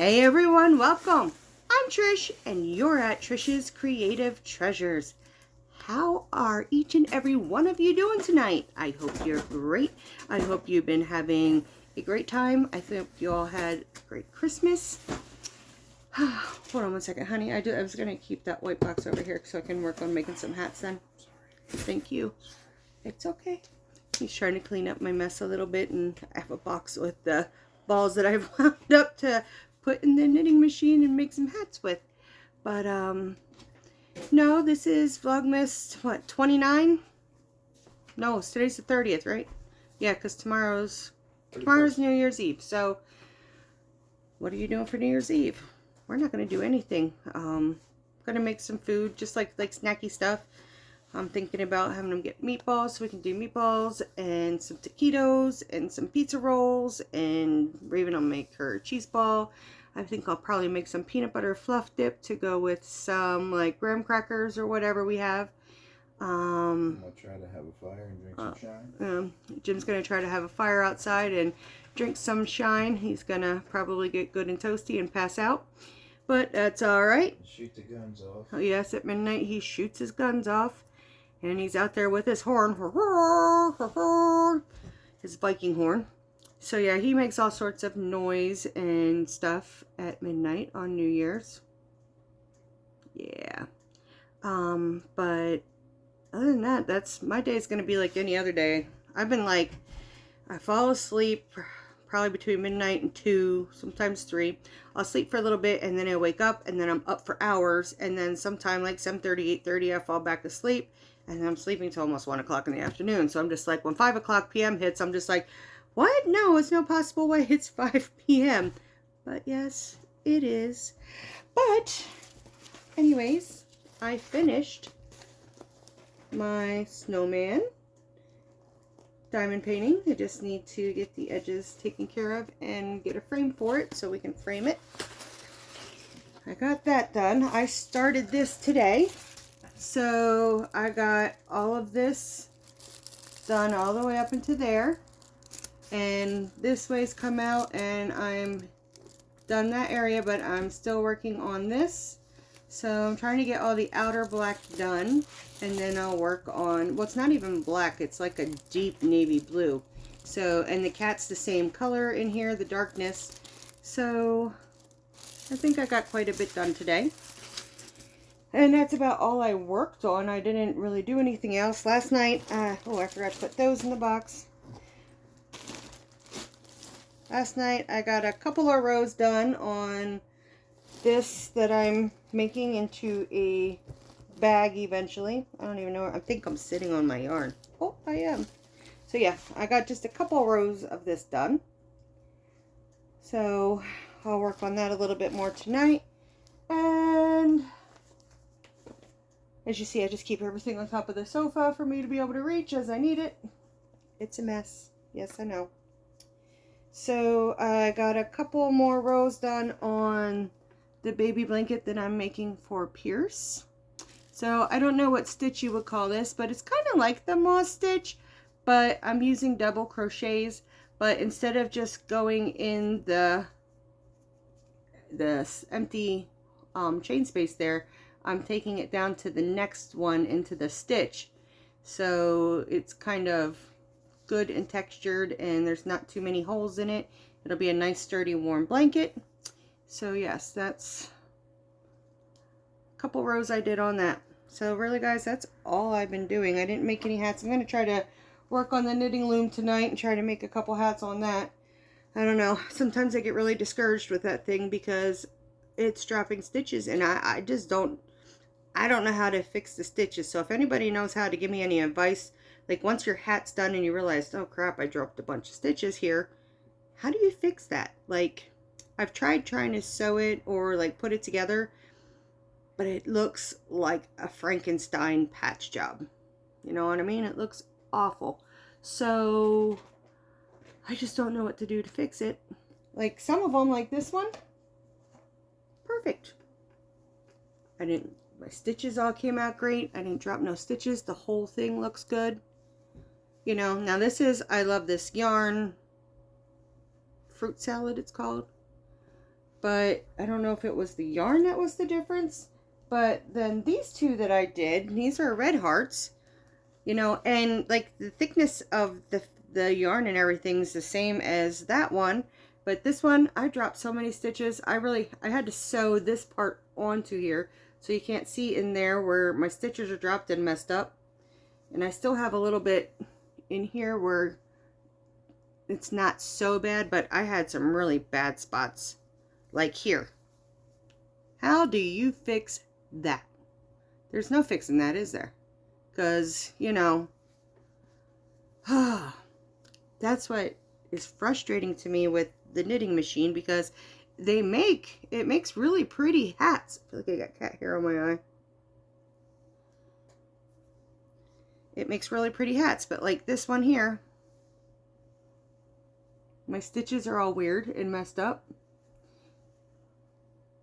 Hey everyone, welcome. I'm Trish and you're at Trish's Creative Treasures. How are each and every one of you doing tonight? I hope you're great. I hope you've been having a great time. I hope you all had a great Christmas. Hold on one second, honey. I was going to keep that white box over here so I can work on making some hats then. Thank you. It's okay. He's trying to clean up my mess a little bit, and I have a box with the balls that I've wound up to put in the knitting machine and make some hats with. But no, this is Vlogmas, what, 29? No, today's the 30th, right? Yeah, because tomorrow's New Year's Eve. So what are you doing for New Year's Eve? We're not going to do anything. Gonna make some food, just like snacky stuff. I'm thinking about having them get meatballs so we can do meatballs and some taquitos and some pizza rolls, and Raven will make her cheese ball. I think I'll probably make some peanut butter fluff dip to go with some like graham crackers or whatever we have. I'll try to have a fire and drink some shine. Jim's going to try to have a fire outside and drink some shine. He's going to probably get good and toasty and pass out. But that's alright. Shoot the guns off. Oh yes, at midnight he shoots his guns off. And he's out there with his horn. His Viking horn. So yeah, he makes all sorts of noise and stuff at midnight on New Year's. Yeah. But other than that, that's my day's gonna be like any other day. I've been like, I fall asleep probably between midnight and 2, sometimes 3. I'll sleep for a little bit and then I wake up and then I'm up for hours, and then sometime like 7:30, 8:30 I fall back asleep, and then I'm sleeping till almost 1 o'clock in the afternoon. So I'm just like, when 5 o'clock p.m. hits, I'm just like, what? No, it's no possible way it's 5 p.m. But yes, it is. But anyways, I finished my snowman diamond painting. I just need to get the edges taken care of and get a frame for it so we can frame it. I got that done. I started this today. So I got all of this done all the way up into there. And this way's come out and I'm done that area, but I'm still working on this. So I'm trying to get all the outer black done, and then I'll work on, well, it's not even black, it's like a deep navy blue. So, and the cat's the same color in here, the darkness. So I think I got quite a bit done today. And that's about all I worked on. I didn't really do anything else. Last night, oh, I forgot to put those in the box. Last night I got a couple of rows done on this that I'm making into a bag eventually. I don't even know. I think I'm sitting on my yarn. Oh, I am. So yeah, I got just a couple rows of this done. So I'll work on that a little bit more tonight. And as you see, I just keep everything on top of the sofa for me to be able to reach as I need it. It's a mess. Yes, I know. So I got a couple more rows done on the baby blanket that I'm making for Pierce. So I don't know what stitch you would call this, but it's kind of like the moss stitch, but I'm using double crochets. But instead of just going in the empty chain space there, I'm taking it down to the next one into the stitch. So it's kind of good and textured, and there's not too many holes in it. It'll be a nice sturdy warm blanket. So yes, that's a couple rows I did on that. So really guys, that's all I've been doing. I didn't make any hats. I'm going to try to work on the knitting loom tonight and try to make a couple hats on that. I don't know, sometimes I get really discouraged with that thing because it's dropping stitches, and I just don't know how to fix the stitches. So if anybody knows how to give me any advice, like once your hat's done and you realize, oh crap, I dropped a bunch of stitches here, how do you fix that? Like, I've tried trying to sew it or like put it together, but it looks like a Frankenstein patch job. You know what I mean? It looks awful. So I just don't know what to do to fix it. Like some of them, like this one, perfect. My stitches all came out great. I didn't drop no stitches. The whole thing looks good. You know, now this is, I love this yarn fruit salad, it's called. but I don't know if it was the yarn that was the difference. But then these two that I did, these are red hearts, you know, and like the thickness of the yarn and everything's the same as that one. But this one, I dropped so many stitches. I had to sew this part onto here, so you can't see in there where my stitches are dropped and messed up. And I still have a little bit in here where it's not so bad, but I had some really bad spots, like here. How do you fix that? There's no fixing that, is there? Because, you know, that's what is frustrating to me with the knitting machine, because it makes really pretty hats. I feel like I got cat hair on my eye. It makes really pretty hats, but like this one here, my stitches are all weird and messed up.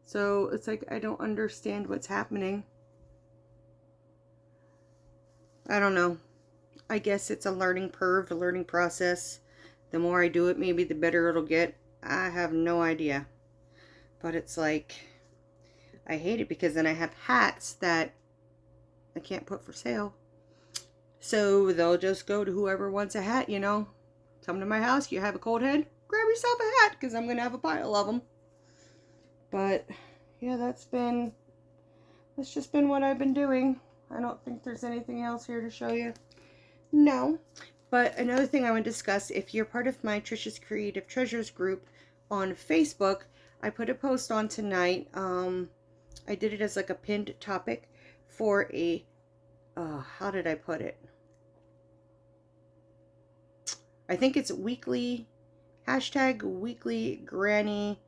So it's like I don't understand what's happening. I don't know. I guess it's a learning curve, a learning process. The more I do it, maybe the better it'll get. I have no idea. But it's like, I hate it because then I have hats that I can't put for sale. So they'll just go to whoever wants a hat, you know. Come to my house, you have a cold head, grab yourself a hat, because I'm going to have a pile of them. But yeah, that's just been what I've been doing. I don't think there's anything else here to show you. No. But another thing I want to discuss, if you're part of my Trisha's Creative Treasures group on Facebook, I put a post on tonight. I did it as like a pinned topic for a, how did I put it? I think it's weekly, hashtag weekly granny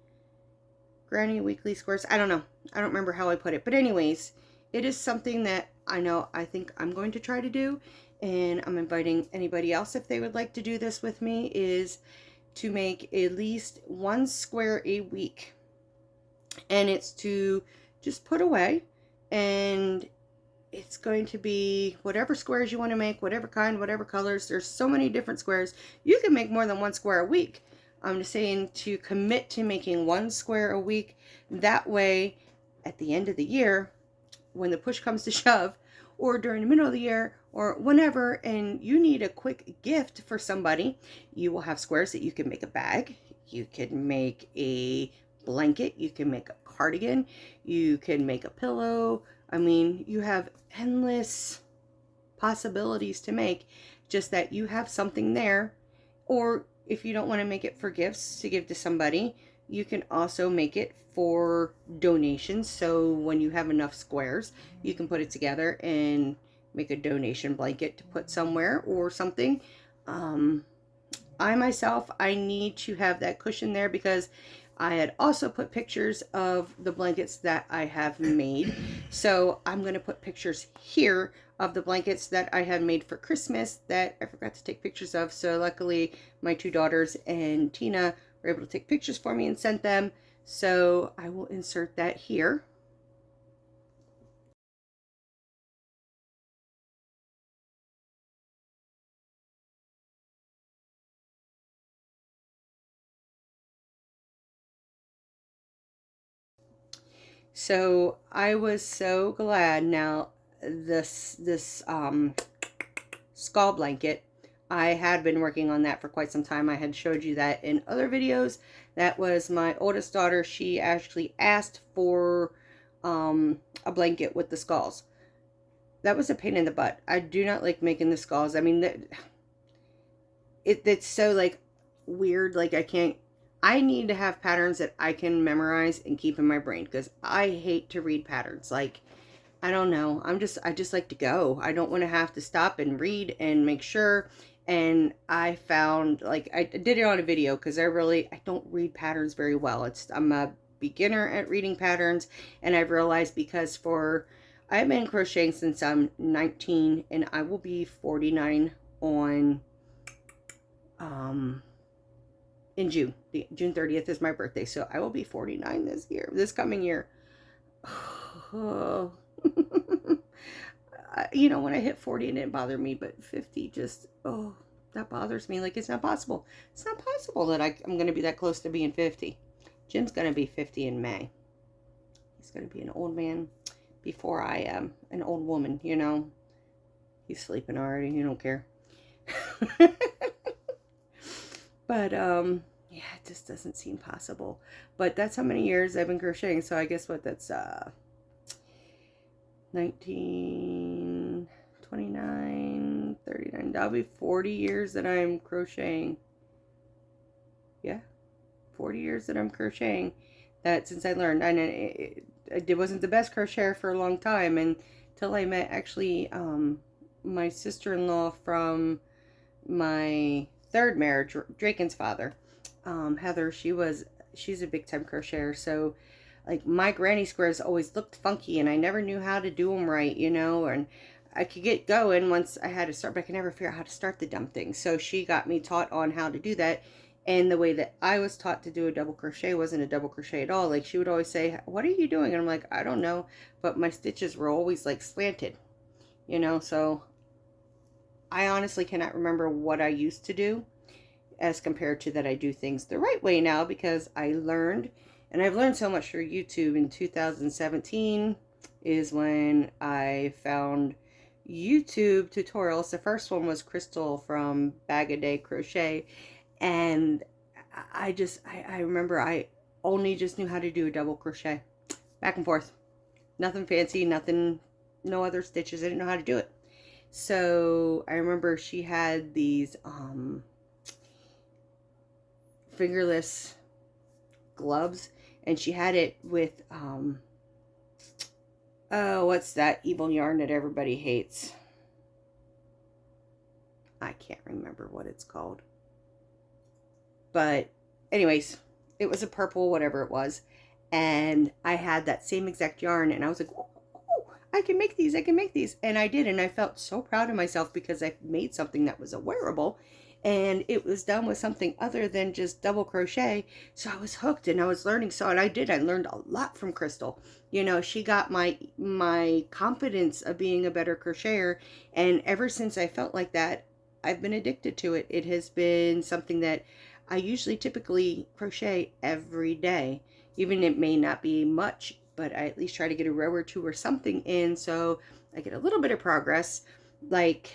weekly squares. I don't know. I don't remember how I put it. But anyways, it is something that I think I'm going to try to do. And I'm inviting anybody else, if they would like to do this with me, is to make at least one square a week. And it's to just put away, and it's going to be whatever squares you want to make, whatever kind, whatever colors. There's so many different squares. You can make more than one square a week. I'm just saying to commit to making one square a week. That way, at the end of the year, when the push comes to shove, or during the middle of the year, or whenever, and you need a quick gift for somebody, you will have squares that you can make a bag. You can make a blanket. You can make a cardigan. You can make a pillow. I mean, you have endless possibilities to make, just that you have something there. Or if you don't want to make it for gifts to give to somebody, you can also make it for donations. So when you have enough squares, you can put it together and make a donation blanket to put somewhere or something. I myself, I need to have that cushion there, because I had also put pictures of the blankets that I have made. So I'm going to put pictures here of the blankets that I have made for Christmas that I forgot to take pictures of. So luckily my two daughters and Tina were able to take pictures for me and sent them. So I will insert that here. So I was so glad. Now this skull blanket, I had been working on that for quite some time. I had showed you that in other videos. That was my oldest daughter. She actually asked for a blanket with the skulls. That was a pain in the butt. I do not like making the skulls. I mean, it's so like weird. Like I need to have patterns that I can memorize and keep in my brain, because I hate to read patterns. Like, I don't know. I just like to go. I don't want to have to stop and read and make sure. And I found, like, I did it on a video, because I don't read patterns very well. I'm a beginner at reading patterns, and I've realized, because I've been crocheting since I'm 19, and I will be 49 on in June. June 30th is my birthday, so I will be 49 this coming year. Oh. You know, when I hit 40, it didn't bother me, but 50 just, that bothers me. Like, it's not possible. It's not possible that I'm going to be that close to being 50. Jim's going to be 50 in May. He's going to be an old man before I am an old woman, you know. He's sleeping already. You don't care. But, yeah, it just doesn't seem possible. But that's how many years I've been crocheting. So I guess what, that's 19, 29, 39. That'll be 40 years that I'm crocheting. Yeah, 40 years that I'm crocheting. That since I learned. And it wasn't the best crocheter for a long time until I met actually my sister-in-law from my third marriage, Draken's father. Heather, she's a big time crocheter. So like my granny squares always looked funky and I never knew how to do them right, you know, and I could get going once I had to start, but I could never figure out how to start the dumb thing. So she got me taught on how to do that. And the way that I was taught to do a double crochet wasn't a double crochet at all. Like she would always say, "What are you doing?" And I'm like, "I don't know." But my stitches were always like slanted, you know, so I honestly cannot remember what I used to do as compared to that I do things the right way now because I learned, and I've learned so much through YouTube. In 2017 is when I found YouTube tutorials. The first one was Crystal from Bag a Day Crochet, and I remember I only just knew how to do a double crochet back and forth, nothing fancy, nothing, no other stitches. I didn't know how to do it. So I remember she had these fingerless gloves, and she had it with oh, what's that evil yarn that everybody hates? I can't remember what it's called. But anyways, it was a purple, whatever it was. And I had that same exact yarn, and I was like, "Ooh, I can make these, I can make these." And I did, and I felt so proud of myself because I made something that was a wearable, and it was done with something other than just double crochet. So I was hooked, and I was learning. So, and I did, I learned a lot from Crystal. You know, she got my confidence of being a better crocheter, and ever since I felt like that, I've been addicted to it. It has been something that I usually typically crochet every day. Even it may not be much, but I at least try to get a row or two or something in so I get a little bit of progress. Like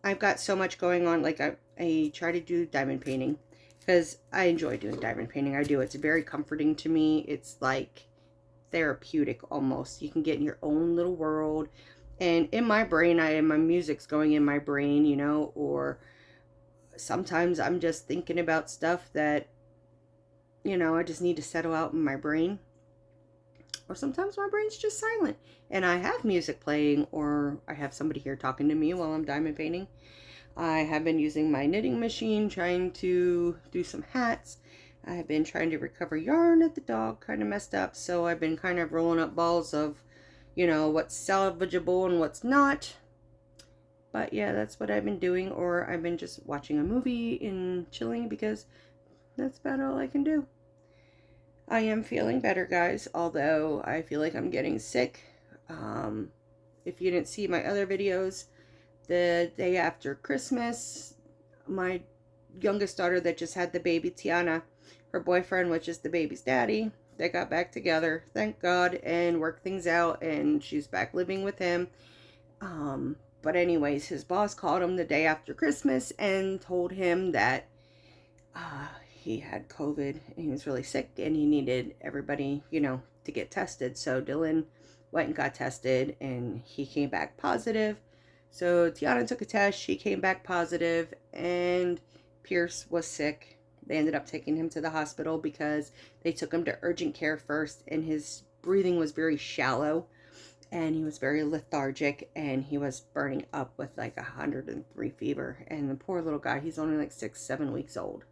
I've got so much going on. Like I try to do diamond painting because I enjoy doing diamond painting. I do. It's very comforting to me. It's like therapeutic almost. You can get in your own little world. And in my brain, my music's going in my brain, you know, or sometimes I'm just thinking about stuff that, you know, I just need to settle out in my brain. Or sometimes my brain's just silent and I have music playing, or I have somebody here talking to me while I'm diamond painting. I have been using my knitting machine trying to do some hats. I have been trying to recover yarn that the dog kind of messed up, so I've been kind of rolling up balls of, you know, what's salvageable and what's not. But yeah, that's what I've been doing, or I've been just watching a movie and chilling because that's about all I can do. I am feeling better, guys, although I feel like I'm getting sick. If you didn't see my other videos, the day after Christmas, my youngest daughter that just had the baby, Tiana, her boyfriend, which is the baby's daddy, they got back together, thank God, and worked things out, and she's back living with him. But anyways, his boss called him the day after Christmas and told him that he had COVID and he was really sick and he needed everybody, you know, to get tested. So Dylan went and got tested and he came back positive. So Tiana took a test, she came back positive, and Pierce was sick. They ended up taking him to the hospital because they took him to urgent care first, and his breathing was very shallow and he was very lethargic and he was burning up with like 103 fever. And the poor little guy, he's only like 6-7 weeks old.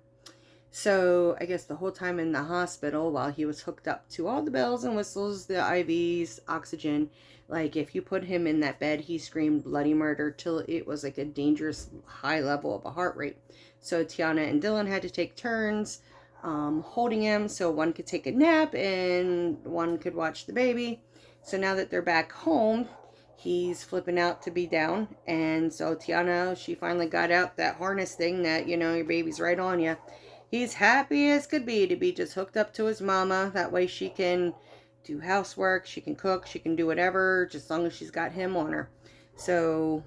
So I guess the whole time in the hospital, while he was hooked up to all the bells and whistles, the IVs, oxygen, like if you put him in that bed, he screamed bloody murder till it was like a dangerous high level of a heart rate. So Tiana and Dylan had to take turns holding him so one could take a nap and one could watch the baby. So now that they're back home, he's flipping out to be down. And so Tiana, she finally got out that harness thing that, you know, your baby's right on you. He's happy as could be to be just hooked up to his mama. That way she can do housework, she can cook, she can do whatever, just as long as she's got him on her. So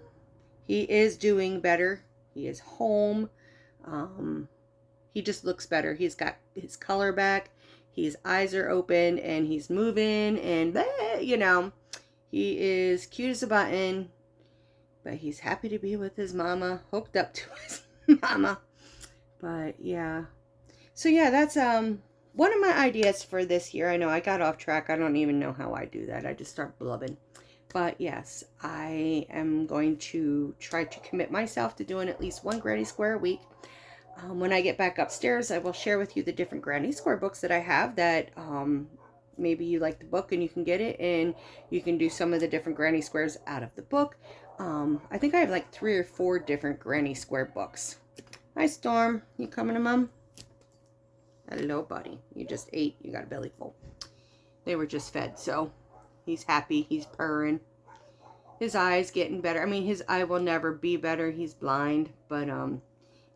he is doing better. He is home. He just looks better. He's got his color back. His eyes are open and he's moving and, you know, he is cute as a button. But he's happy to be with his mama, hooked up to his mama. But yeah. So yeah, that's one of my ideas for this year. I know I got off track. I don't even know how I do that. I just start blubbing. But yes, I am going to try to commit myself to doing at least one Granny Square a week. When I get back upstairs, I will share with you the different Granny Square books that I have that maybe you like the book and you can get it, and you can do some of the different Granny Squares out of the book. I think I have like 3 or 4 different Granny Square books. Hi, Storm. You coming to Mom? Hello, buddy. You just ate. You got a belly full. They were just fed, so he's happy. He's purring. His eye's getting better. I mean, his eye will never be better. He's blind, but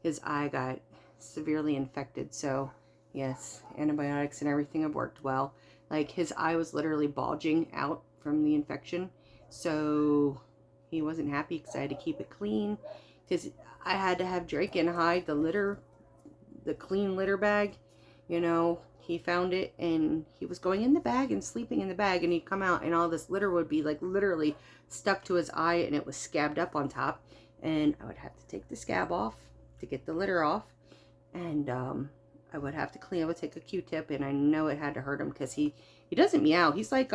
his eye got severely infected. So, yes, antibiotics and everything have worked well. Like, his eye was literally bulging out from the infection. So, he wasn't happy because I had to keep it clean. Because I had to have Draken hide the litter, the clean litter bag. You know, he found it and he was going in the bag and sleeping in the bag, and he'd come out and all this litter would be like literally stuck to his eye, and it was scabbed up on top, and I would have to take the scab off to get the litter off, and I would have to clean. I would take a Q-tip, and I know it had to hurt him because he doesn't meow. He's like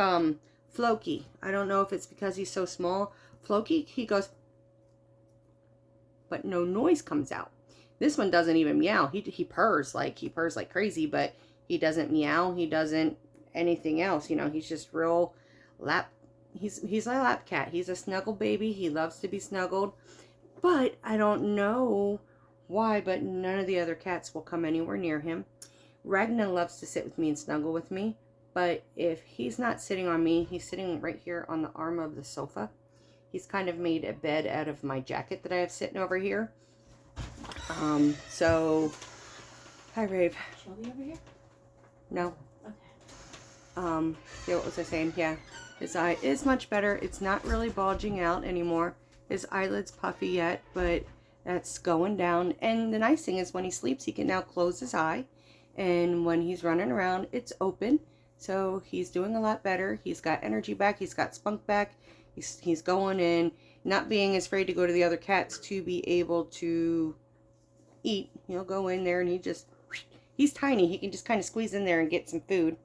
Floki. I don't know if it's because he's so small. Floki, he goes, but no noise comes out. This one doesn't even meow. He purrs like crazy, but he doesn't meow. He doesn't anything else. You know, he's just real lap. He's a lap cat. He's a snuggle baby. He loves to be snuggled. But I don't know why, but none of the other cats will come anywhere near him. Ragna loves to sit with me and snuggle with me. But if he's not sitting on me, he's sitting right here on the arm of the sofa. He's kind of made a bed out of my jacket that I have sitting over here. So, hi, Rave. Shelby over here? No. Okay. Yeah, what was I saying? Yeah, his eye is much better. It's not really bulging out anymore. His eyelid's puffy yet, but that's going down. And the nice thing is when he sleeps, he can now close his eye. And when he's running around, it's open. So he's doing a lot better. He's got energy back. He's got spunk back. He's going in, not being as afraid to go to the other cats to be able to eat. He'll go in there and he's tiny. He can just kind of squeeze in there and get some food.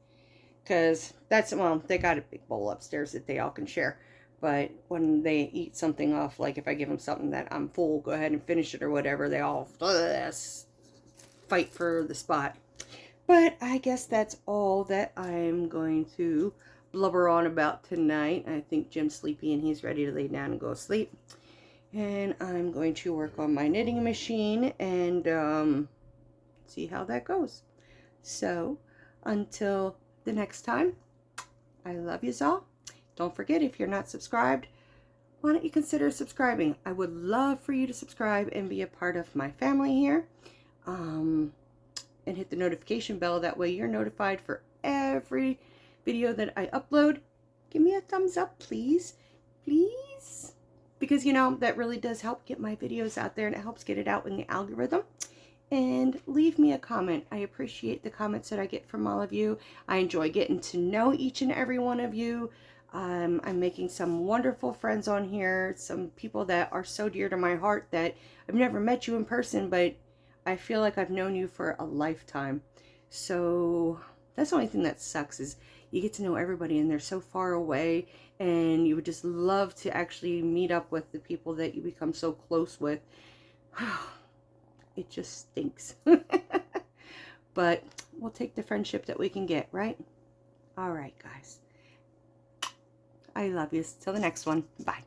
Because they got a big bowl upstairs that they all can share. But when they eat something off, like if I give them something that I'm full, go ahead and finish it or whatever, they all fight for the spot. But I guess that's all that I'm going to blubber on about tonight. I think Jim's sleepy and he's ready to lay down and go to sleep. And I'm going to work on my knitting machine and see how that goes. So, until the next time, I love yous all. Don't forget, if you're not subscribed, why don't you consider subscribing? I would love for you to subscribe and be a part of my family here. And hit the notification bell. That way you're notified for every video that I upload. Give me a thumbs up, please. Please. Because, you know, that really does help get my videos out there, and it helps get it out in the algorithm. And leave me a comment. I appreciate the comments that I get from all of you. I enjoy getting to know each and every one of you. I'm making some wonderful friends on here. Some people that are so dear to my heart that I've never met you in person, but I feel like I've known you for a lifetime. So that's the only thing that sucks, is you get to know everybody and they're so far away, and you would just love to actually meet up with the people that you become so close with. It just stinks. But we'll take the friendship that we can get, right? All right, guys. I love you. Till the next one. Bye.